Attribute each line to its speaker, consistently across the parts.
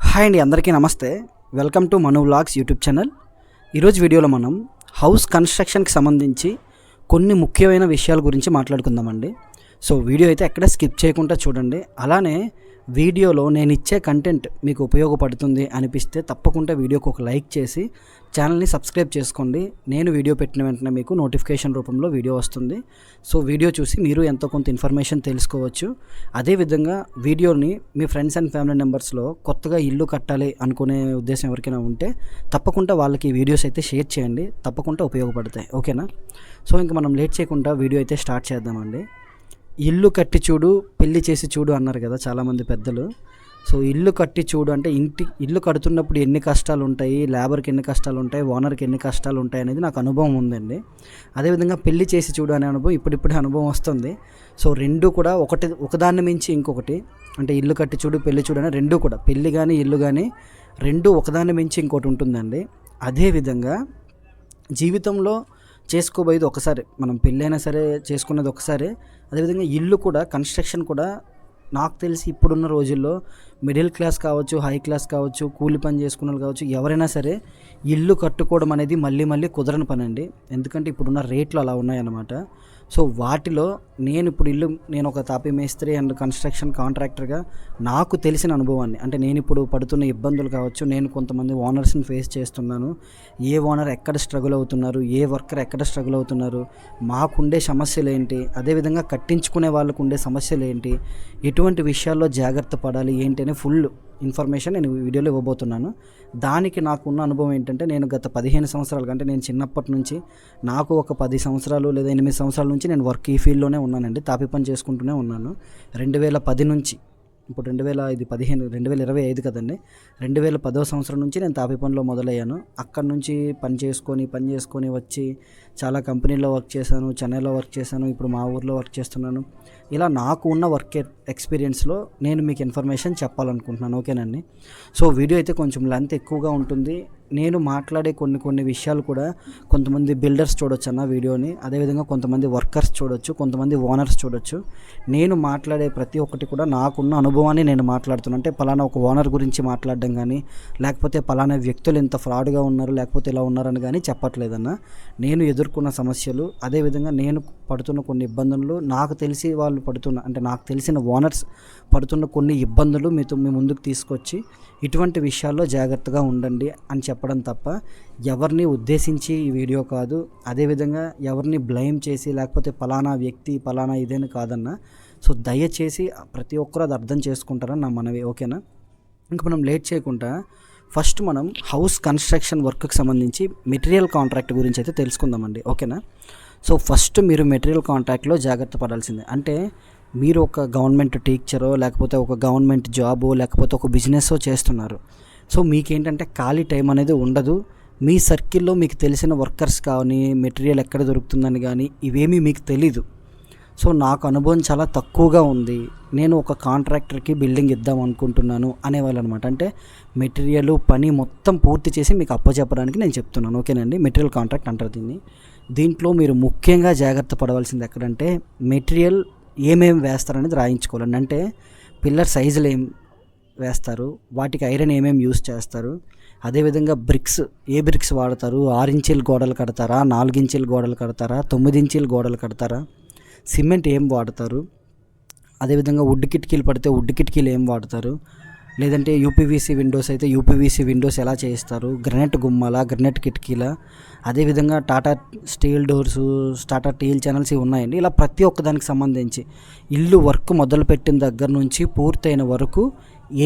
Speaker 1: Hi అండి, అందరికీ నమస్తే. Welcome to Manu vlogs YouTube channel. ఈరోజు వీడియోలో మనం హౌస్ కన్స్ట్రక్షన్కి సంబంధించి కొన్ని ముఖ్యమైన విషయాల గురించి మాట్లాడుకుందామండి. సో వీడియో అయితే ఎక్కడ స్కిప్ చేయకుండా చూడండి. అలానే వీడియోలో నేను ఇచ్చే కంటెంట్ మీకు ఉపయోగపడుతుంది అనిపిస్తే తప్పకుండా వీడియోకి ఒక లైక్ చేసి ఛానల్ని సబ్స్క్రైబ్ చేసుకోండి. నేను వీడియో పెట్టిన వెంటనే మీకు నోటిఫికేషన్ రూపంలో వీడియో వస్తుంది. సో వీడియో చూసి మీరు ఎంతో కొంత ఇన్ఫర్మేషన్ తెలుసుకోవచ్చు. అదేవిధంగా వీడియోని మీ ఫ్రెండ్స్ అండ్ ఫ్యామిలీ మెంబర్స్లో కొత్తగా ఇల్లు కట్టాలి అనుకునే ఉద్దేశం ఎవరికైనా ఉంటే తప్పకుండా వాళ్ళకి వీడియోస్ అయితే షేర్ చేయండి, తప్పకుండా ఉపయోగపడతాయి. ఓకేనా? సో ఇంకా మనం లేట్ చేయకుండా వీడియో అయితే స్టార్ట్ చేద్దామండి. ఇల్లు కట్టి చూడు, పెళ్లి చేసి చూడు అన్నారు కదా చాలామంది పెద్దలు. సో ఇల్లు కట్టి చూడు అంటే ఇల్లు కడుతున్నప్పుడు ఎన్ని కష్టాలు ఉంటాయి, లేబర్కి ఎన్ని కష్టాలు ఉంటాయి, ఓనర్కి ఎన్ని కష్టాలు ఉంటాయి అనేది నాకు అనుభవం ఉందండి. అదేవిధంగా పెళ్లి చేసి చూడు అనే అనుభవం ఇప్పుడిప్పుడే అనుభవం వస్తుంది. సో రెండు కూడా ఒకదాన్ని మించి ఇంకొకటి, అంటే ఇల్లు కట్టి చూడు, పెళ్లి చూడు అనే రెండు కూడా, పెళ్లి కానీ ఇల్లు కానీ రెండు ఒకదాన్ని మించి ఇంకోటి ఉంటుందండి. అదేవిధంగా జీవితంలో చేసుకోబోయేది ఒకసారి, మనం పెళ్ళైనా సరే చేసుకున్నది ఒకసారి. అదేవిధంగా ఇల్లు కూడా, కన్స్ట్రక్షన్ కూడా నాకు తెలిసి ఇప్పుడున్న రోజుల్లో మిడిల్ క్లాస్ కావచ్చు, హై క్లాస్ కావచ్చు, కూలి పని చేసుకున్న వాళ్ళు కావచ్చు, ఎవరైనా సరే ఇల్లు కట్టుకోవడం అనేది మళ్ళీ మళ్ళీ కుదరని పని అండి. ఎందుకంటే ఇప్పుడున్న రేట్లు అలా ఉన్నాయన్నమాట. సో వాటిలో నేను ఒక తాపీ మేస్త్రి అండ్ కన్స్ట్రక్షన్ కాంట్రాక్టర్గా నాకు తెలిసిన అనుభవాన్ని, అంటే నేను ఇప్పుడు పడుతున్న ఇబ్బందులు కావచ్చు, నేను కొంతమంది ఓనర్స్ని ఫేస్ చేస్తున్నాను, ఏ ఓనర్ ఎక్కడ స్ట్రగుల్ అవుతున్నారు, ఏ వర్కర్ ఎక్కడ స్ట్రగుల్ అవుతున్నారు, మాకుండే సమస్యలు ఏంటి, అదేవిధంగా కట్టించుకునే వాళ్ళకు ఉండే సమస్యలు ఏంటి, ఎటువంటి విషయాల్లో జాగ్రత్త పడాలి ఏంటి అని ఫుల్ ఇన్ఫర్మేషన్ నేను వీడియోలో ఇవ్వబోతున్నాను. దానికి నాకున్న అనుభవం ఏంటంటే, నేను గత 15 సంవత్సరాలు, అంటే నేను చిన్నప్పటి నుంచి, నాకు ఒక 10 సంవత్సరాలు లేదా 8 సంవత్సరాల నుంచి నేను వర్క్ ఈ ఫీల్డ్లోనే ఉన్నానండి. తాపి పని చేసుకుంటూనే ఉన్నాను. 2010 నుంచి, ఇప్పుడు 2025 కదండి, 2010వ సంవత్సరం నుంచి నేను తాపి పనిలో మొదలయ్యాను. అక్కడ నుంచి పని చేసుకొని వచ్చి చాలా కంపెనీల్లో వర్క్ చేశాను, చెన్నైలో వర్క్ చేశాను, ఇప్పుడు మా ఊర్లో వర్క్ చేస్తున్నాను. ఇలా నాకు ఉన్న వర్క్ ఎక్స్పీరియన్స్లో నేను మీకు ఇన్ఫర్మేషన్ చెప్పాలనుకుంటున్నాను. ఓకేనండి? సో వీడియో అయితే కొంచెం లెంత్ ఎక్కువగా ఉంటుంది. నేను మాట్లాడే కొన్ని విషయాలు కూడా కొంతమంది బిల్డర్స్ చూడొచ్చు అన్న వీడియోని, అదేవిధంగా కొంతమంది వర్కర్స్ చూడొచ్చు, కొంతమంది ఓనర్స్ చూడొచ్చు. నేను మాట్లాడే ప్రతి ఒక్కటి కూడా నాకున్న అనుభవాన్ని నేను మాట్లాడుతున్నాను. అంటే పలానా ఒక ఓనర్ గురించి మాట్లాడడం కానీ, లేకపోతే పలానా వ్యక్తులు ఇంత ఫ్రాడ్గా ఉన్నారు, లేకపోతే ఇలా ఉన్నారని కానీ చెప్పట్లేదన్న. నేను ఎదుర్కొన్న సమస్యలు, అదేవిధంగా నేను పడుతున్న కొన్ని ఇబ్బందులు, నాకు తెలిసి వాళ్ళు నాకు తెలిసిన ఓనర్స్ పడుతున్న కొన్ని ఇబ్బందులు మీ ముందుకు తీసుకొచ్చి ఇటువంటి విషయాల్లో జాగ్రత్తగా ఉండండి అని చెప్పడం తప్ప ఎవరిని ఉద్దేశించి ఈ వీడియో కాదు. అదేవిధంగా ఎవరిని బ్లేమ్ చేసి, లేకపోతే పలానా వ్యక్తి పలానా ఇదేని కాదన్న. సో దయచేసి ప్రతి ఒక్కరూ అది అర్థం చేసుకుంటారని నా మనవి. ఓకేనా? ఇంకా మనం లేట్ చేయకుండా ఫస్ట్ మనం హౌస్ కన్స్ట్రక్షన్ వర్క్కి సంబంధించి మెటీరియల్ కాంట్రాక్ట్ గురించి అయితే తెలుసుకుందామండి. ఓకేనా? సో ఫస్ట్ మీరు మెటీరియల్ కాంట్రాక్ట్లో జాగ్రత్త పడాల్సిందే. అంటే మీరు ఒక గవర్నమెంట్ టీచరో, లేకపోతే ఒక గవర్నమెంట్ జాబో, లేకపోతే ఒక బిజినెస్సో చేస్తున్నారు. సో మీకేంటంటే ఖాళీ టైం అనేది ఉండదు. మీ సర్కిల్లో మీకు తెలిసిన వర్కర్స్ కానీ, మెటీరియల్ ఎక్కడ దొరుకుతుందని కానీ ఇవేమీ మీకు తెలీదు. సో నాకు అనుభవం చాలా తక్కువగా ఉంది, నేను ఒక కాంట్రాక్టర్కి బిల్డింగ్ ఇద్దాం అనుకుంటున్నాను అనేవాళ్ళు అనమాట. అంటే మెటీరియల్ పని మొత్తం పూర్తి చేసి మీకు అప్పచెప్పడానికి నేను చెప్తున్నాను. ఓకేనండి? మెటీరియల్ కాంట్రాక్ట్ అంటారు దీన్ని. దీంట్లో మీరు ముఖ్యంగా జాగ్రత్త పడవలసింది ఎక్కడంటే, మెటీరియల్ ఏమేమి వేస్తారనేది రాయించుకోవాలండి. అంటే పిల్లర్ సైజులు ఏం వేస్తారు, వాటికి ఐరన్ ఏమేమి యూస్ చేస్తారు, అదేవిధంగా ఏ బ్రిక్స్ వాడతారు, 6 ఇంచీల గోడలు కడతారా, 4 ఇంచీల గోడలు కడతారా, 9 ఇంచీల గోడలు కడతారా, సిమెంట్ ఏం వాడతారు, అదేవిధంగా వుడ్ కిటికీలు పడితే వుడ్ కిటికీలు ఏం వాడతారు, లేదంటే యూపీవీసీ విండోస్ అయితే యూపీవీసీ విండోస్ ఎలా చేస్తారు, గ్రనైట్ గుమ్మాల, గ్రనైట్ కిటికీల, అదేవిధంగా Tata steel doors, Tata teal channels ఇవి ఉన్నాయండి. ఇలా ప్రతి ఒక్కదానికి సంబంధించి ఇల్లు వర్క్ మొదలుపెట్టిన దగ్గర నుంచి పూర్తయిన వరకు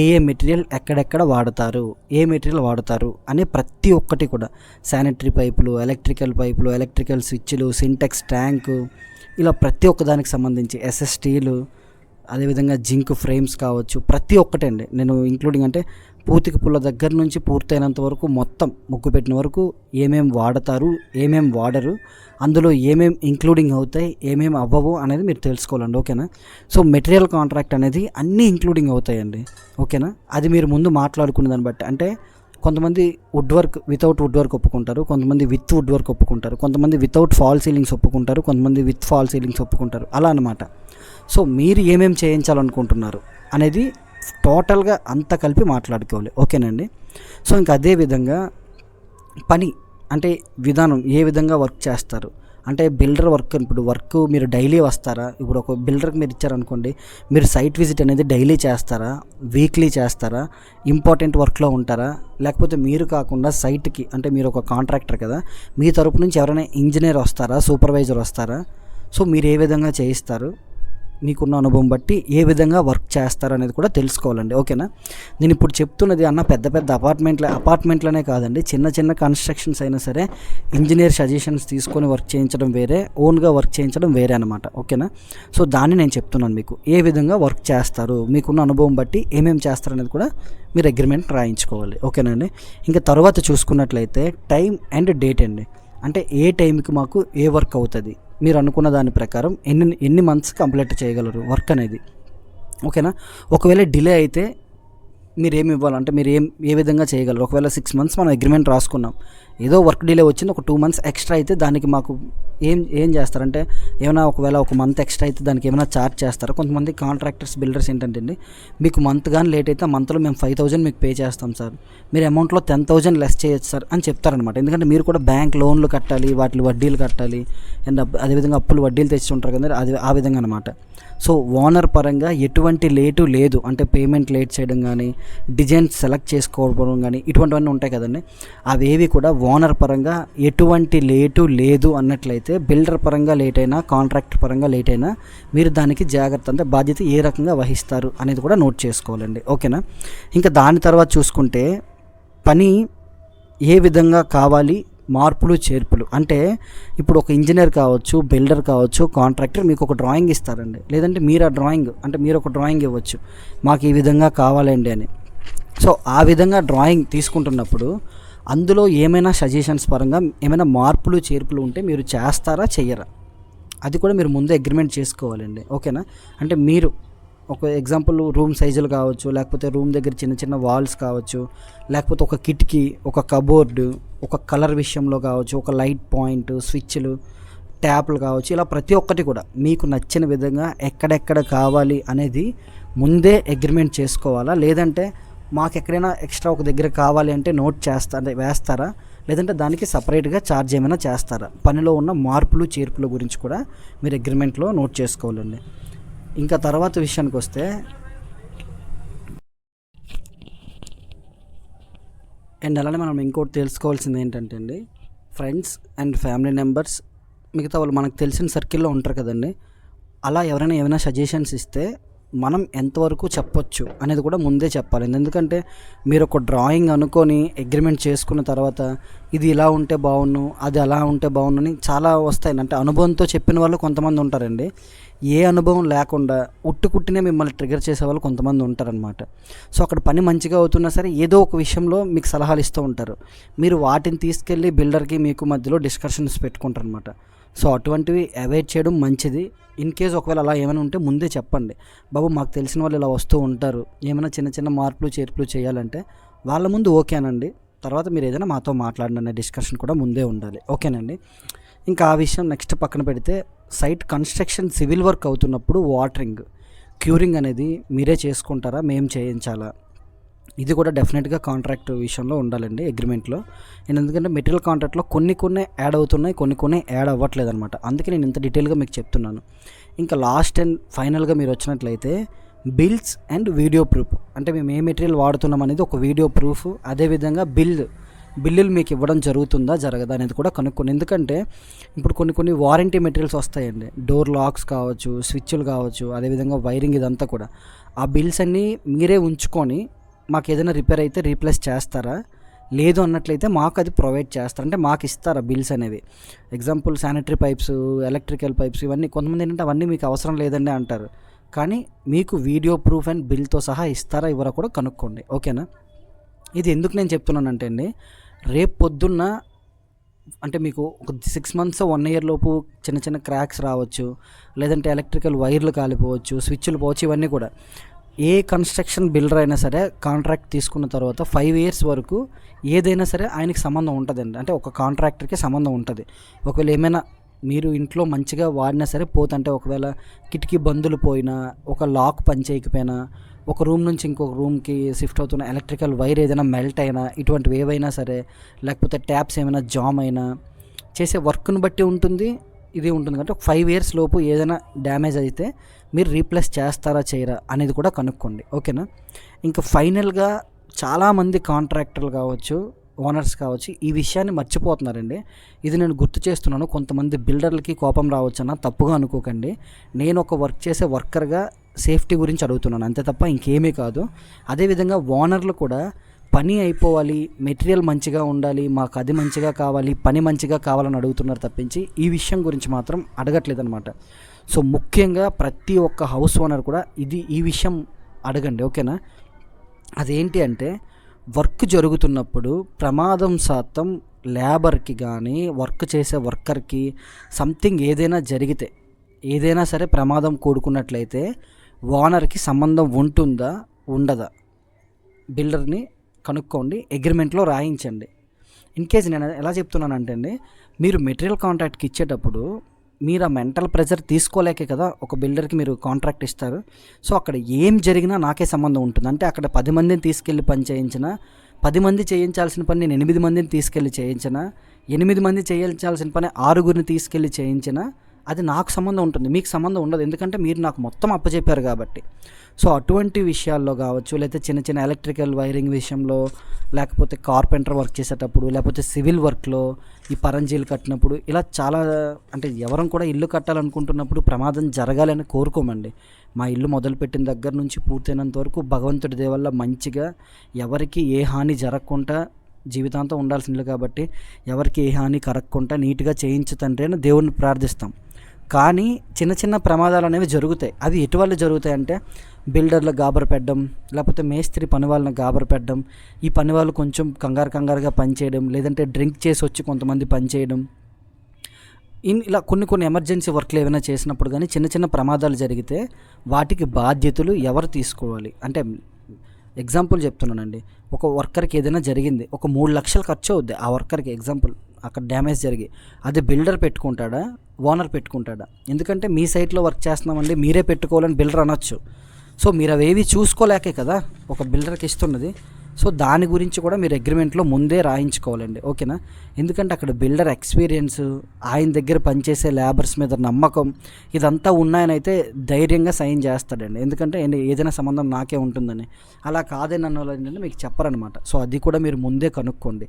Speaker 1: ఏ మెటీరియల్ ఎక్కడెక్కడ వాడతారు, ఏ మెటీరియల్ వాడతారు అనే ప్రతి ఒక్కటి కూడా, శానిటరీ పైపులు, ఎలక్ట్రికల్ స్విచ్లు, సింటెక్స్ ట్యాంకు, ఇలా ప్రతి ఒక్కదానికి సంబంధించి ఎస్ఎస్టీలు, అదేవిధంగా జింక్ ఫ్రేమ్స్ కావచ్చు, ప్రతి ఒక్కటండి నేను ఇంక్లూడింగ్. అంటే పూతికి పుల్ల దగ్గర నుంచి పూర్తయినంత వరకు మొత్తం ముగ్గు పెట్టిన వరకు ఏమేమి వాడతారు, ఏమేమి వాడరు, అందులో ఏమేమి ఇంక్లూడింగ్ అవుతాయి, ఏమేమి అవ్వవు అనేది మీరు తెలుసుకోవాలండి. ఓకేనా? సో మెటీరియల్ కాంట్రాక్ట్ అనేది అన్నీ ఇంక్లూడింగ్ అవుతాయండి. ఓకేనా? అది మీరు ముందు మాట్లాడుకునే దాన్ని బట్టి, అంటే కొంతమంది వితౌట్ వుడ్ వర్క్ ఒప్పుకుంటారు, కొంతమంది విత్ వుడ్ వర్క్ ఒప్పుకుంటారు, కొంతమంది వితౌట్ ఫాల్ సీలింగ్స్ ఒప్పుకుంటారు, కొంతమంది విత్ ఫాల్ సీలింగ్స్ ఒప్పుకుంటారు, అలా అన్నమాట. సో మీరు ఏమేమి చేయించాలనుకుంటున్నారు అనేది టోటల్గా అంతా కలిపి మాట్లాడుకోవాలి. ఓకేనండి. సో ఇంకా అదేవిధంగా పని అంటే విధానం ఏ విధంగా వర్క్ చేస్తారు అంటే బిల్డర్ వర్క్. ఇప్పుడు వర్క్ మీరు డైలీ వస్తారా? ఇప్పుడు ఒక బిల్డర్కి మీరు ఇచ్చారనుకోండి, మీరు సైట్ విజిట్ అనేది డైలీ చేస్తారా, వీక్లీ చేస్తారా, ఇంపార్టెంట్ వర్క్లో ఉంటారా, లేకపోతే మీరు కాకుండా సైట్కి అంటే మీరు ఒక కాంట్రాక్టర్ కదా, మీ తరపు నుంచి ఎవరైనా ఇంజనీర్ వస్తారా, సూపర్వైజర్ వస్తారా? సో మీరు ఏ విధంగా చేయిస్తారు, మీకున్న అనుభవం బట్టి ఏ విధంగా వర్క్ చేస్తారు అనేది కూడా తెలుసుకోవాలండి. ఓకేనా. నేను ఇప్పుడు చెప్తున్నది అన్న పెద్ద పెద్ద అపార్ట్మెంట్లనే కాదండి, చిన్న చిన్న కన్స్ట్రక్షన్స్ అయినా సరే ఇంజనీర్ సజెషన్స్ తీసుకొని వర్క్ చేయించడం వేరే, ఓన్గా వర్క్ చేయించడం వేరే అనమాట. ఓకేనా. సో దాన్ని నేను చెప్తున్నాను మీకు, ఏ విధంగా వర్క్ చేస్తారు, మీకున్న అనుభవం బట్టి ఏమేమి చేస్తారు అనేది కూడా మీరు అగ్రిమెంట్ రాయించుకోవాలి. ఓకేనండి. ఇంకా తర్వాత చూసుకున్నట్లయితే టైం అండ్ డేట్ అండి. అంటే ఏ టైంకి మాకు ఏ వర్క్ అవుతుంది, మీరు అనుకున్న దాని ప్రకారం ఎన్ని మంత్స్ కంప్లీట్ చేయగలరు వర్క్ అనేది. ఓకేనా. ఒకవేళ డిలే అయితే మీరు ఏమి ఇవ్వాలంటే మీరు ఏ విధంగా చేయగలరు. ఒకవేళ 6 months మనం అగ్రిమెంట్ రాసుకున్నాం, ఏదో వర్క్ డిలే వచ్చింది, ఒక 2 months ఎక్స్ట్రా అయితే దానికి మాకు ఏం చేస్తారంటే ఏమైనా ఒకవేళ ఒక మంత్ ఎక్స్ట్రా అయితే దానికి ఏమైనా ఛార్జ్ చేస్తారా? కొంతమంది కాంట్రాక్టర్స్ బిల్డర్స్ ఏంటంటే అండి, మీకు మంత్ కానీ లేట్ అయితే మంత్లో మేము 5,000 మీకు పే చేస్తాం సార్, మీరు అమౌంట్లో 10,000 లెస్ చేయొచ్చు సార్ అని చెప్తారనమాట. ఎందుకంటే మీరు కూడా బ్యాంక్ లోన్లు కట్టాలి, వాటి వడ్డీలు కట్టాలి, అండ్ అదేవిధంగా అప్పులు వడ్డీలు తెచ్చి ఉంటారు కదా, అది ఆ విధంగా అనమాట. సో ఓనర్ పరంగా ఎటువంటి లేటు లేదు అంటే పేమెంట్ లేట్ చేయడం కానీ, డిజైన్ సెలెక్ట్ చేసుకోవడం కానీ, ఇటువంటివన్నీ ఉంటాయి కదండి, అవేవి కూడా ఓనర్ పరంగా ఎటువంటి లేటు లేదు అన్నట్లయితే బిల్డర్ పరంగా లేట్ అయినా, కాంట్రాక్టర్ పరంగా లేట్ అయినా మీరు దానికి జాగ్రత్త అంటే బాధ్యత ఏ రకంగా వహిస్తారు అనేది కూడా నోట్ చేసుకోవాలండి. ఓకేనా. ఇంకా దాని తర్వాత చూసుకుంటే పని ఏ విధంగా కావాలి, మార్పులు చేర్పులు అంటే ఇప్పుడు ఒక ఇంజనీర్ కావచ్చు, బిల్డర్ కావచ్చు, కాంట్రాక్టర్ మీకు ఒక డ్రాయింగ్ ఇస్తారండి, లేదంటే మీరు ఆ డ్రాయింగ్ అంటే మీరు ఒక డ్రాయింగ్ ఇవ్వచ్చు, మాకు ఈ విధంగా కావాలండి అని. సో ఆ విధంగా డ్రాయింగ్ తీసుకుంటున్నప్పుడు అందులో ఏమైనా సజెషన్స్ పరంగా ఏమైనా మార్పులు చేర్పులు ఉంటే మీరు చేస్తారా, చెయ్యరా, అది కూడా మీరు ముందే అగ్రిమెంట్ చేసుకోవాలండి. ఓకేనా. అంటే మీరు ఒక ఎగ్జాంపుల్ రూమ్ సైజులు కావచ్చు, లేకపోతే రూమ్ దగ్గర చిన్న చిన్న వాల్స్ కావచ్చు, లేకపోతే ఒక కిటికీ, ఒక కబోర్డు, ఒక కలర్ విషయంలో కావచ్చు, ఒక లైట్ పాయింట్, స్విచ్లు, ట్యాప్లు కావచ్చు, ఇలా ప్రతి ఒక్కటి కూడా మీకు నచ్చిన విధంగా ఎక్కడెక్కడ కావాలి అనేది ముందే అగ్రిమెంట్ చేసుకోవాలా, లేదంటే మాకు ఎక్కడైనా ఎక్స్ట్రా ఒక దగ్గర కావాలి అంటే వేస్తారా, లేదంటే దానికి సపరేట్గా ఛార్జ్ ఏమైనా చేస్తారా, పనిలో ఉన్న మార్పులు చేర్పుల గురించి కూడా మీరు అగ్రిమెంట్లో నోట్ చేసుకోవాలండి. ఇంకా తర్వాత విషయానికి వస్తే అండ్ అలానే మనం ఇంకోటి తెలుసుకోవాల్సింది ఏంటంటే అండి, ఫ్రెండ్స్ అండ్ ఫ్యామిలీ మెంబర్స్ మిగతా వాళ్ళు మనకు తెలిసిన సర్కిల్లో ఉంటారు కదండి, అలా ఎవరైనా ఏమైనా సజెషన్స్ ఇస్తే మనం ఎంతవరకు చెప్పొచ్చు అనేది కూడా ముందే చెప్పాలి. ఎందుకంటే మీరు ఒక డ్రాయింగ్ అనుకొని అగ్రిమెంట్ చేసుకున్న తర్వాత ఇది ఇలా ఉంటే బాగున్ను, అది అలా ఉంటే బాగున్ను అని చాలా వస్తాయి. అంటే అనుభవంతో చెప్పిన వాళ్ళు కొంతమంది ఉంటారండి, ఏ అనుభవం లేకుండా ఉట్టుకుట్టినే మిమ్మల్ని ట్రిగర్ చేసేవాళ్ళు కొంతమంది ఉంటారనమాట. సో అక్కడ పని మంచిగా అవుతున్నా సరే ఏదో ఒక విషయంలో మీకు సలహాలు ఇస్తూ ఉంటారు, మీరు వాటిని తీసుకెళ్ళి బిల్డర్కి మీకు మధ్యలో డిస్కషన్స్ పెట్టుకుంటారు అనమాట. సో అటువంటివి అవాయిడ్ చేయడం మంచిది. ఇన్ కేస్ ఒకవేళ అలా ఏమైనా ఉంటే ముందే చెప్పండి, బాబు మాకు తెలిసిన వాళ్ళు ఇలా వస్తూ ఉంటారు, ఏమైనా చిన్న చిన్న మార్పులు చేర్పులు చేయాలంటే వాళ్ళ ముందు ఓకేనండి, తర్వాత మీరు ఏదైనా మాతో మాట్లాడిన అనే డిస్కషన్ కూడా ముందే ఉండాలి. ఓకేనండి. ఇంకా ఆ విషయం నెక్స్ట్ పక్కన పెడితే సైట్ కన్స్ట్రక్షన్ సివిల్ వర్క్ అవుతున్నప్పుడు వాటరింగ్, క్యూరింగ్ అనేది మీరే చేసుకుంటారా, మేము చేయించాలా, ఇది కూడా డెఫినెట్గా కాంట్రాక్ట్ విషయంలో ఉండాలండి అగ్రిమెంట్లో. ఎందుకంటే మెటీరియల్ కాంట్రాక్ట్లో కొన్ని యాడ్ అవుతున్నాయి, కొన్ని యాడ్ అవ్వట్లేదు అనమాట. అందుకే నేను ఇంత డీటెయిల్గా మీకు చెప్తున్నాను. ఇంకా లాస్ట్ అండ్ ఫైనల్గా మీరు వచ్చినట్లయితే బిల్స్ అండ్ వీడియో ప్రూఫ్, అంటే మేము ఏ మెటీరియల్ వాడుతున్నాం అనేది ఒక వీడియో ప్రూఫ్, అదేవిధంగా బిల్లులు మీకు ఇవ్వడం జరుగుతుందా జరగదా అనేది కూడా కనుక్కోండి. ఎందుకంటే ఇప్పుడు కొన్ని వారంటీ మెటీరియల్స్ వస్తాయండి, డోర్ లాక్స్ కావచ్చు, స్విచ్లు కావచ్చు, అదేవిధంగా వైరింగ్, ఇదంతా కూడా ఆ బిల్స్ అన్నీ మీరే ఉంచుకొని మాకు ఏదైనా రిపేర్ అయితే రీప్లేస్ చేస్తారా, లేదు అన్నట్లయితే మాకు అది ప్రొవైడ్ చేస్తారు, అంటే మాకు ఇస్తారా బిల్స్ అనేవి. Example sanitary pipes, electrical pipes, ఇవన్నీ కొంతమంది ఏంటంటే అవన్నీ మీకు అవసరం లేదండి అంటారు, కానీ మీకు వీడియో ప్రూఫ్ అండ్ బిల్తో సహా ఇస్తారా ఇవ్వరా కూడా కనుక్కోండి. ఓకేనా. ఇది ఎందుకు నేను చెప్తున్నానంటే అండి, రేపు పొద్దున్న అంటే మీకు ఒక 6 months 1 year లోపు చిన్న చిన్న క్రాక్స్ రావచ్చు, లేదంటే ఎలక్ట్రికల్ వైర్లు కాలిపోవచ్చు, స్విచ్లు పోవచ్చు, ఇవన్నీ కూడా ఏ కన్స్ట్రక్షన్ బిల్డర్ అయినా సరే కాంట్రాక్ట్ తీసుకున్న తర్వాత 5 years వరకు ఏదైనా సరే ఆయనకి సంబంధం ఉంటుందండి, అంటే ఒక కాంట్రాక్టర్కి సంబంధం ఉంటుంది. ఒకవేళ ఏమైనా మీరు ఇంట్లో మంచిగా వాడినా సరే పోతుంటే, ఒకవేళ కిటికీ బందులు పోయినా, ఒక లాక్ పని చేయకపోయినా, ఒక రూమ్ నుంచి ఇంకొక రూమ్కి షిఫ్ట్ అవుతున్న ఎలక్ట్రికల్ వైర్ ఏదైనా మెల్ట్ అయినా, ఇటువంటివి ఏవైనా సరే, లేకపోతే ట్యాప్స్ ఏమైనా జామ్ అయినా, చేసే వర్క్ను బట్టి ఉంటుంది, ఇది ఉంటుంది. కాబట్టి ఒక 5 years లోపు ఏదైనా డ్యామేజ్ అయితే మీరు రీప్లేస్ చేస్తారా చేయరా అనేది కూడా కనుక్కోండి. ఓకేనా. ఇంకా ఫైనల్గా చాలామంది కాంట్రాక్టర్లు కావచ్చు, ఓనర్స్ కావచ్చు, ఈ విషయాన్ని మర్చిపోతున్నారండి. ఇది నేను గుర్తు చేస్తున్నాను. కొంతమంది బిల్డర్లకి కోపం రావచ్చన్న, తప్పుగా అనుకోకండి. నేను ఒక వర్క్ చేసే వర్కర్గా సేఫ్టీ గురించి అడుగుతున్నాను, అంతే తప్ప ఇంకేమీ కాదు. అదేవిధంగా ఓనర్లు కూడా పని అయిపోవాలి, మెటీరియల్ మంచిగా ఉండాలి, మాకు అది మంచిగా కావాలి, పని మంచిగా కావాలని అడుగుతున్నారు తప్పించి ఈ విషయం గురించి మాత్రం అడగట్లేదు అనమాట. సో ముఖ్యంగా ప్రతి ఒక్క హౌస్ ఓనర్ కూడా ఈ విషయం అడగండి. ఓకేనా. అదేంటి అంటే, వర్క్ జరుగుతున్నప్పుడు ప్రమాదం శాతం లేబర్కి కానీ వర్క్ చేసే వర్కర్కి సంథింగ్ ఏదైనా జరిగితే, ఏదైనా సరే ప్రమాదం కూడుకున్నట్లయితే ఓనర్కి సంబంధం ఉంటుందా ఉండదా బిల్డర్ని కనుక్కోండి, అగ్రిమెంట్లో రాయించండి. ఇన్ కేస్ నేను ఎలా చెప్తున్నానంటే అండి, మీరు మెటీరియల్ కాంట్రాక్ట్కి ఇచ్చేటప్పుడు మీరు ఆ మెంటల్ ప్రెజర్ తీసుకోలేకే కదా ఒక బిల్డర్కి మీరు కాంట్రాక్ట్ ఇస్తారు. సో అక్కడ ఏం జరిగినా నాకే సంబంధం ఉంటుంది. అంటే అక్కడ 10 మందిని తీసుకెళ్ళి పని చేయించినా, 10 మంది చేయించాల్సిన పని నేను 8 మందిని తీసుకెళ్ళి చేయించినా, 8 మంది చేయించాల్సిన పని 6గురిని తీసుకెళ్ళి చేయించినా అది నాకు సంబంధం ఉంటుంది, మీకు సంబంధం ఉండదు. ఎందుకంటే మీరు నాకు మొత్తం అప్పచెప్పారు కాబట్టి. సో అటువంటి విషయాల్లో కావచ్చు, లేకపోతే చిన్న చిన్న ఎలక్ట్రికల్ వైరింగ్ విషయంలో, లేకపోతే కార్పెంటర్ వర్క్ చేసేటప్పుడు, లేకపోతే సివిల్ వర్క్లో ఈ పరంజీలు కట్టినప్పుడు, ఇలా చాలా, అంటే ఎవరం కూడా ఇల్లు కట్టాలనుకుంటున్నప్పుడు ప్రమాదం జరగాలని కోరుకోమండి. మా ఇల్లు మొదలుపెట్టిన దగ్గర నుంచి పూర్తయినంత వరకు భగవంతుడి దయ వల్ల మంచిగా ఎవరికి ఏ హాని జరగకుండా జీవితాంతం ఉండాల్సిన ఇల్లు కాబట్టి ఎవరికి ఏ హాని కరగకుండా నీట్గా చేయించు తండ్రి అని దేవుడిని ప్రార్థిస్తాం. కానీ చిన్న చిన్న ప్రమాదాలు అనేవి జరుగుతాయి. అవి ఎటువల్ల జరుగుతాయి అంటే, బిల్డర్లకు గాబరు పెట్టడం, లేకపోతే మేస్త్రి పని వాళ్ళని గాబరు పెట్టడం, ఈ పని వాళ్ళు కొంచెం కంగారుగా పనిచేయడం, లేదంటే డ్రింక్ చేసి వచ్చి కొంతమంది పనిచేయడం, ఇలా కొన్ని ఎమర్జెన్సీ వర్క్లు ఏమైనా చేసినప్పుడు కానీ చిన్న చిన్న ప్రమాదాలు జరిగితే వాటికి బాధ్యతలు ఎవరు తీసుకోవాలి అంటే, ఎగ్జాంపుల్ చెప్తున్నానండి, ఒక వర్కర్కి ఏదైనా జరిగింది, ఒక 3 లక్షలు ఖర్చు అవుద్ది ఆ వర్కర్కి, ఎగ్జాంపుల్ అక్కడ డ్యామేజ్ జరిగి, అది బిల్డర్ పెట్టుకుంటాడా ఓనర్ పెట్టుకుంటాడా? ఎందుకంటే మీ సైట్లో వర్క్ చేస్తున్నామండి, మీరే పెట్టుకోవాలని బిల్డర్ అనొచ్చు. సో మీరు అవేవి చూసుకోలేకే కదా ఒక బిల్డర్కి ఇస్తున్నది. సో దాని గురించి కూడా మీరు అగ్రిమెంట్లో ముందే రాయించుకోవాలండి. ఓకేనా. ఎందుకంటే అక్కడ బిల్డర్ ఎక్స్పీరియన్స్, ఆయన దగ్గర పనిచేసే లేబర్స్ మీద నమ్మకం, ఇదంతా ఉన్నాయనైతే ధైర్యంగా సైన్ చేస్తాడండి. ఎందుకంటే ఏదైనా సంబంధం నాకే ఉంటుందని. అలా కాదని అన్న వాళ్ళు ఏంటంటే మీకు చెప్పరనమాట. సో అది కూడా మీరు ముందే కనుక్కోండి.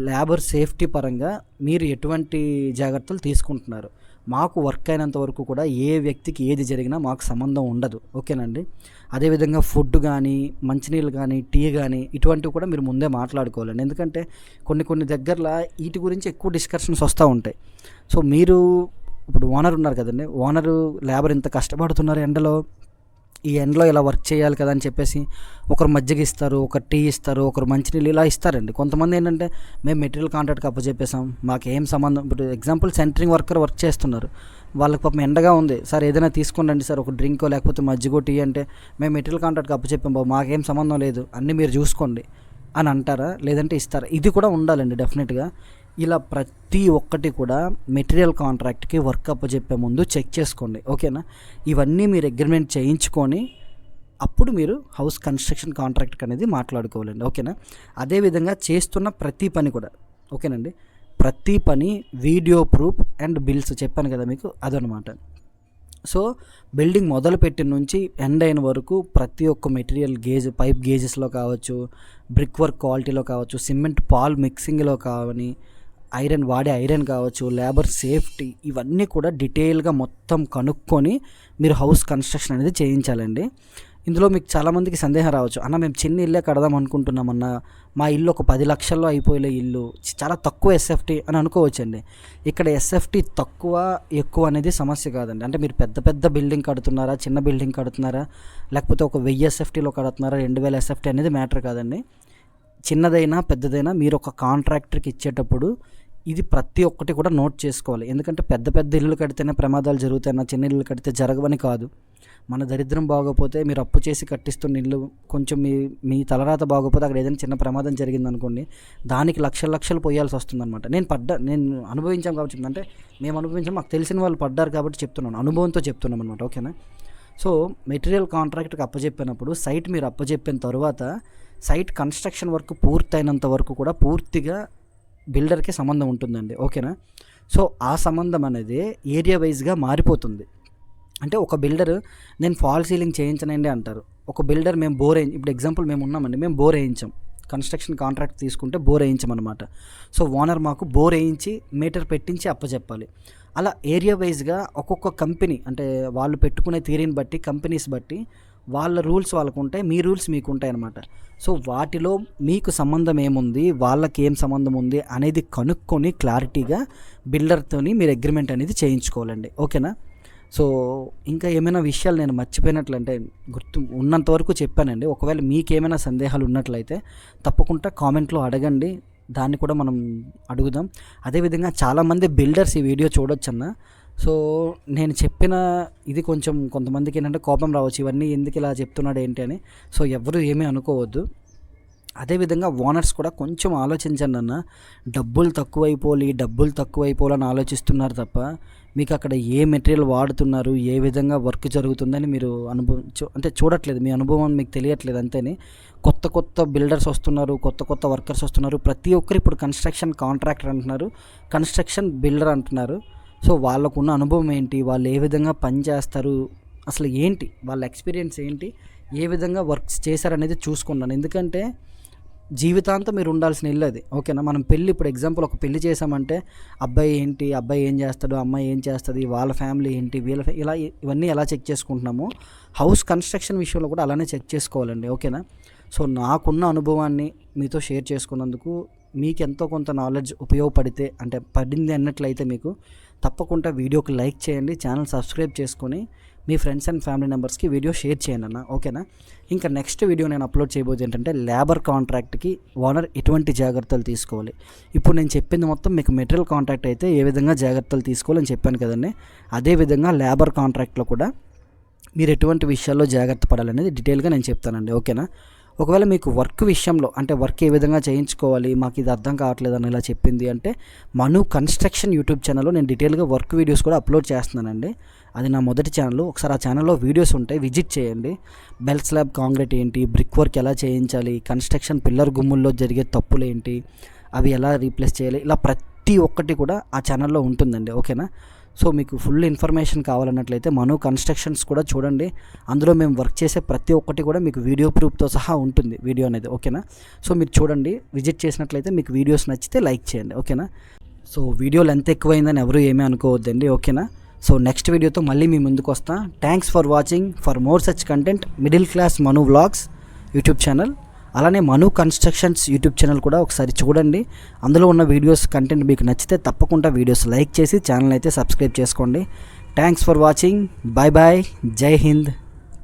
Speaker 1: లేబర్ సేఫ్టీ పరంగా మీరు ఎటువంటి జాగ్రత్తలు తీసుకుంటున్నారు, మాకు వర్క్ అయినంత వరకు కూడా ఏ వ్యక్తికి ఏది జరిగినా మాకు సంబంధం ఉండదు. ఓకేనండి. అదేవిధంగా ఫుడ్ కానీ, మంచినీళ్ళు కానీ, టీ కానీ, ఇటువంటివి కూడా మీరు ముందే మాట్లాడుకోవాలండి. ఎందుకంటే కొన్ని దగ్గరలో వీటి గురించి ఎక్కువ డిస్కషన్స్ వస్తూ ఉంటాయి. సో మీరు ఇప్పుడు ఓనర్ ఉన్నారు కదండి, ఓనరు లేబర్ ఇంత కష్టపడుతున్నారు ఎండలో, ఈ ఎండలో ఇలా వర్క్ చేయాలి కదా అని చెప్పేసి ఒకరు మజ్జిగ ఇస్తారు, ఒకరు టీ ఇస్తారు, ఒకరు మంచినీళ్ళు ఇలా ఇస్తారండి. కొంతమంది ఏంటంటే, మేము మెటీరియల్ కాంట్రాక్ట్కి అప్పచెప్పేసాం, మాకేం సంబంధం. ఇప్పుడు ఎగ్జాంపుల్ సెంటరింగ్ వర్కర్ వర్క్ చేస్తున్నారు, వాళ్ళకి పాపం ఎండగా ఉంది, సార్ ఏదైనా తీసుకోండి సార్, ఒక డ్రింకో లేకపోతే మజ్జిగో టీ అంటే, మేము మెటీరియల్ కాంట్రాక్ట్కి అప్పచెప్పాం బాబు, మాకేం సంబంధం లేదు, అన్నీ మీరు చూసుకోండి అని అంటారా? లేదంటే ఇస్తారా? ఇది కూడా ఉండాలండి డెఫినెట్గా. ఇలా ప్రతి ఒక్కటి కూడా మెటీరియల్ కాంట్రాక్ట్కి వర్క్ అప్పచెప్పే ముందు చెక్ చేసుకోండి. ఓకేనా. ఇవన్నీ మీరు అగ్రిమెంట్ చేయించుకొని అప్పుడు మీరు హౌస్ కన్స్ట్రక్షన్ కాంట్రాక్ట్ అనేది మాట్లాడుకోవాలండి. ఓకేనా. అదేవిధంగా చేస్తున్న ప్రతి పని కూడా, ఓకేనండి, ప్రతి పని వీడియో ప్రూఫ్ అండ్ బిల్స్ చెప్పాను కదా మీకు, అదనమాట. సో బిల్డింగ్ మొదలుపెట్టిన నుంచి ఎండ్ అయిన వరకు ప్రతి ఒక్క మెటీరియల్ గేజ్, పైప్ గేజెస్లో కావచ్చు, బ్రిక్ వర్క్ క్వాలిటీలో కావచ్చు, సిమెంట్ పాల్ మిక్సింగ్లో కావని, ఐరన్ కావచ్చు, లేబర్ సేఫ్టీ, ఇవన్నీ కూడా డీటెయిల్గా మొత్తం కనుక్కొని మీరు హౌస్ కన్స్ట్రక్షన్ అనేది చేయించాలండి. ఇందులో మీకు చాలామందికి సందేహం రావచ్చు, అన్న మేము చిన్న ఇల్లే కడదాం అనుకుంటున్నామన్నా, మా ఇల్లు ఒక 10 లక్షల్లో అయిపోయే ఇల్లు, చాలా తక్కువ ఎస్ఎఫ్టీ అని అనుకోవచ్చండి. ఇక్కడ ఎస్ఎఫ్టీ తక్కువ ఎక్కువ అనేది సమస్య కాదండి. అంటే మీరు పెద్ద బిల్డింగ్ కడుతున్నారా, చిన్న బిల్డింగ్ కడుతున్నారా, లేకపోతే ఒక 1000 ఎస్ఎఫ్టీలో కడుతున్నారా, 2000 ఎస్ఎఫ్టీ అనేది మ్యాటర్ కాదండి. చిన్నదైనా పెద్దదైనా మీరు ఒక కాంట్రాక్టర్కి ఇచ్చేటప్పుడు ఇది ప్రతి ఒక్కటి కూడా నోట్ చేసుకోవాలి. ఎందుకంటే పెద్ద ఇల్లు కడితేనే ప్రమాదాలు జరుగుతాయి, చిన్న ఇల్లు కడితే జరగవని కాదు. మన దరిద్రం బాగోపోతే, మీరు అప్పు చేసి కట్టిస్తున్న ఇల్లు కొంచెం మీ తలరాత బాగోపోతే అక్కడ ఏదైనా చిన్న ప్రమాదం జరిగిందనుకోండి, దానికి లక్షలు పోయాల్సి వస్తుందన్నమాట. నేను అనుభవించాం కాబట్టి, అంటే మేము అనుభవించాం, మాకు తెలిసిన వాళ్ళు పడ్డారు కాబట్టి చెప్తున్నాను, అనుభవంతో చెప్తున్నాం అనమాట. ఓకేనా. సో మెటీరియల్ కాంట్రాక్ట్కి అప్పచెప్పినప్పుడు సైట్ మీరు అప్పచెప్పిన తర్వాత సైట్ కన్స్ట్రక్షన్ వర్క్ పూర్తయినంత వరకు కూడా పూర్తిగా బిల్డర్కి సంబంధం ఉంటుందండి, ఓకేనా. సో ఆ సంబంధం అనేది ఏరియా వైజ్గా మారిపోతుంది. అంటే ఒక బిల్డర్ నేను ఫాల్ సీలింగ్ చేయించనండి అంటారు. ఒక బిల్డర్ మేము ఇప్పుడు ఎగ్జాంపుల్ మేము ఉన్నామండి, మేము బోర్ వేయించాం, కన్స్ట్రక్షన్ కాంట్రాక్ట్ తీసుకుంటే బోర్ వేయించమన్నమాట. సో ఓనర్ మాకు బోర్ వేయించి మీటర్ పెట్టించి అప్పచెప్పాలి. అలా ఏరియా వైజ్గా ఒక్కొక్క కంపెనీ అంటే వాళ్ళు పెట్టుకునే థియరీని బట్టి కంపెనీస్ బట్టి వాళ్ళ రూల్స్ వాళ్ళకు ఉంటాయి, మీ రూల్స్ మీకు ఉంటాయి అన్నమాట. సో వాటిలో మీకు సంబంధం ఏముంది, వాళ్ళకి ఏం సంబంధం ఉంది అనేది కనుక్కొని క్లారిటీగా బిల్డర్తోని మీరు అగ్రిమెంట్ అనేది చేయించుకోవాలండి, ఓకేనా. సో ఇంకా ఏమైనా విషయాలు నేను మర్చిపోయినట్లంటే గుర్తు ఉన్నంత వరకు చెప్పానండి. ఒకవేళ మీకేమైనా సందేహాలు ఉన్నట్లయితే తప్పకుండా కామెంట్లో అడగండి, దాన్ని కూడా మనం అడుగుదాం. అదేవిధంగా చాలామంది బిల్డర్స్ ఈ వీడియో చూడొచ్చన్న. సో నేను చెప్పిన ఇది కొంతమందికి ఏంటంటే కోపం రావచ్చు, ఇవన్నీ ఎందుకు ఇలా చెప్తున్నాడు ఏంటి అని. సో ఎవరు ఏమీ అనుకోవద్దు. అదేవిధంగా ఓనర్స్ కూడా కొంచెం ఆలోచించండి అన్న. డబ్బులు తక్కువైపోవాలని ఆలోచిస్తున్నారు తప్ప మీకు అక్కడ ఏ మెటీరియల్ వాడుతున్నారు, ఏ విధంగా వర్క్ జరుగుతుందని మీరు చూడట్లేదు, మీ అనుభవం మీకు తెలియట్లేదు అంతేని. కొత్త బిల్డర్స్ వస్తున్నారు, కొత్త వర్కర్స్ వస్తున్నారు. ప్రతి ఒక్కరు ఇప్పుడు కన్స్ట్రక్షన్ కాంట్రాక్టర్ అంటున్నారు, కన్స్ట్రక్షన్ బిల్డర్ అంటున్నారు. సో వాళ్ళకున్న అనుభవం ఏంటి, వాళ్ళు ఏ విధంగా పని చేస్తారు, అసలు ఏంటి వాళ్ళ ఎక్స్పీరియన్స్ ఏంటి, ఏ విధంగా వర్క్స్ చేశారనేది చూసుకున్నాను. ఎందుకంటే జీవితాంతం మీరు ఉండాల్సిన ఇల్లు అది, ఓకేనా. మనం ఇప్పుడు ఎగ్జాంపుల్ ఒక పెళ్లి చేసామంటే అబ్బాయి ఏం చేస్తాడు, అమ్మాయి ఏం చేస్తుంది, వాళ్ళ ఫ్యామిలీ ఏంటి, ఇవన్నీ ఎలా చెక్ చేసుకుంటున్నామో హౌస్ కన్స్ట్రక్షన్ విషయంలో కూడా అలానే చెక్ చేసుకోవాలండి, ఓకేనా. సో నాకున్న అనుభవాన్ని మీతో షేర్ చేసుకున్నందుకు మీకు ఎంతో కొంత నాలెడ్జ్ ఉపయోగపడితే అంటే పడింది అన్నట్లయితే మీకు తప్పకుండా వీడియోకి లైక్ చేయండి, ఛానల్ సబ్స్క్రైబ్ చేసుకొని మీ ఫ్రెండ్స్ అండ్ ఫ్యామిలీ మెంబర్స్కి వీడియో షేర్ చేయండి అన్న, ఓకేనా. ఇంకా నెక్స్ట్ వీడియో నేను అప్లోడ్ చేయబోయేది ఏంటంటే లేబర్ కాంట్రాక్ట్కి ఓనర్ ఎటువంటి జాగ్రత్తలు తీసుకోవాలి. ఇప్పుడు నేను చెప్పింది మొత్తం మీకు మెటీరియల్ కాంట్రాక్ట్ అయితే ఏ విధంగా జాగ్రత్తలు తీసుకోవాలని చెప్పాను కదండి. అదేవిధంగా లేబర్ కాంట్రాక్ట్లో కూడా మీరు ఎటువంటి విషయాల్లో జాగ్రత్త పడాలనేది డీటెయిల్గా నేను చెప్తానండి, ఓకేనా. ఒకవేళ మీకు వర్క్ విషయంలో అంటే వర్క్ ఏ విధంగా చేయించుకోవాలి, మాకు ఇది అర్థం కావట్లేదు అని ఇలా చెప్పింది అంటే మను కన్స్ట్రక్షన్ యూట్యూబ్ ఛానల్లో నేను డీటెయిల్గా వర్క్ వీడియోస్ కూడా అప్లోడ్ చేస్తున్నానండి. అది నా మొదటి ఛానల్, ఒకసారి ఆ ఛానల్లో వీడియోస్ ఉంటాయి, విజిట్ చేయండి. బెల్ స్లాబ్ కాంక్రీట్ ఏంటి, బ్రిక్ వర్క్ ఎలా చేయించాలి, కన్స్ట్రక్షన్ పిల్లర్ గుమ్ముల్లో జరిగే తప్పులు ఏంటి, అవి ఎలా రీప్లేస్ చేయాలి, ఇలా ప్రతి ఒక్కటి కూడా ఆ ఛానల్లో ఉంటుందండి, ఓకేనా. సో మీకు ఫుల్ ఇన్ఫర్మేషన్ కావాలన్నట్లయితే మను కన్స్ట్రక్షన్స్ కూడా చూడండి. అందులో మేము వర్క్ చేసే ప్రతి ఒక్కటి కూడా మీకు వీడియో ప్రూఫ్తో సహా ఉంటుంది వీడియో అనేది, ఓకేనా. సో మీరు చూడండి, విజిట్ చేసినట్లయితే మీకు వీడియోస్ నచ్చితే లైక్ చేయండి, ఓకేనా. సో వీడియో లెంత్ ఎక్కువైందని ఎవరు ఏమీ అనుకోవద్దండి, ఓకేనా. సో నెక్స్ట్ వీడియోతో మళ్ళీ మీ ముందుకు వస్తా. Thanks for watching. For more such content middle class Manu vlogs YouTube channel, అలానే మను కన్స్ట్రక్షన్స్ యూట్యూబ్ ఛానల్ కూడా ఒకసారి చూడండి. అందులో ఉన్న వీడియోస్ కంటెంట్ మీకు నచ్చితే తప్పకుండా వీడియోస్ లైక్ చేసి ఛానల్ అయితే సబ్స్క్రైబ్ చేసుకోండి. Thanks for watching. Bye bye. Jai Hind.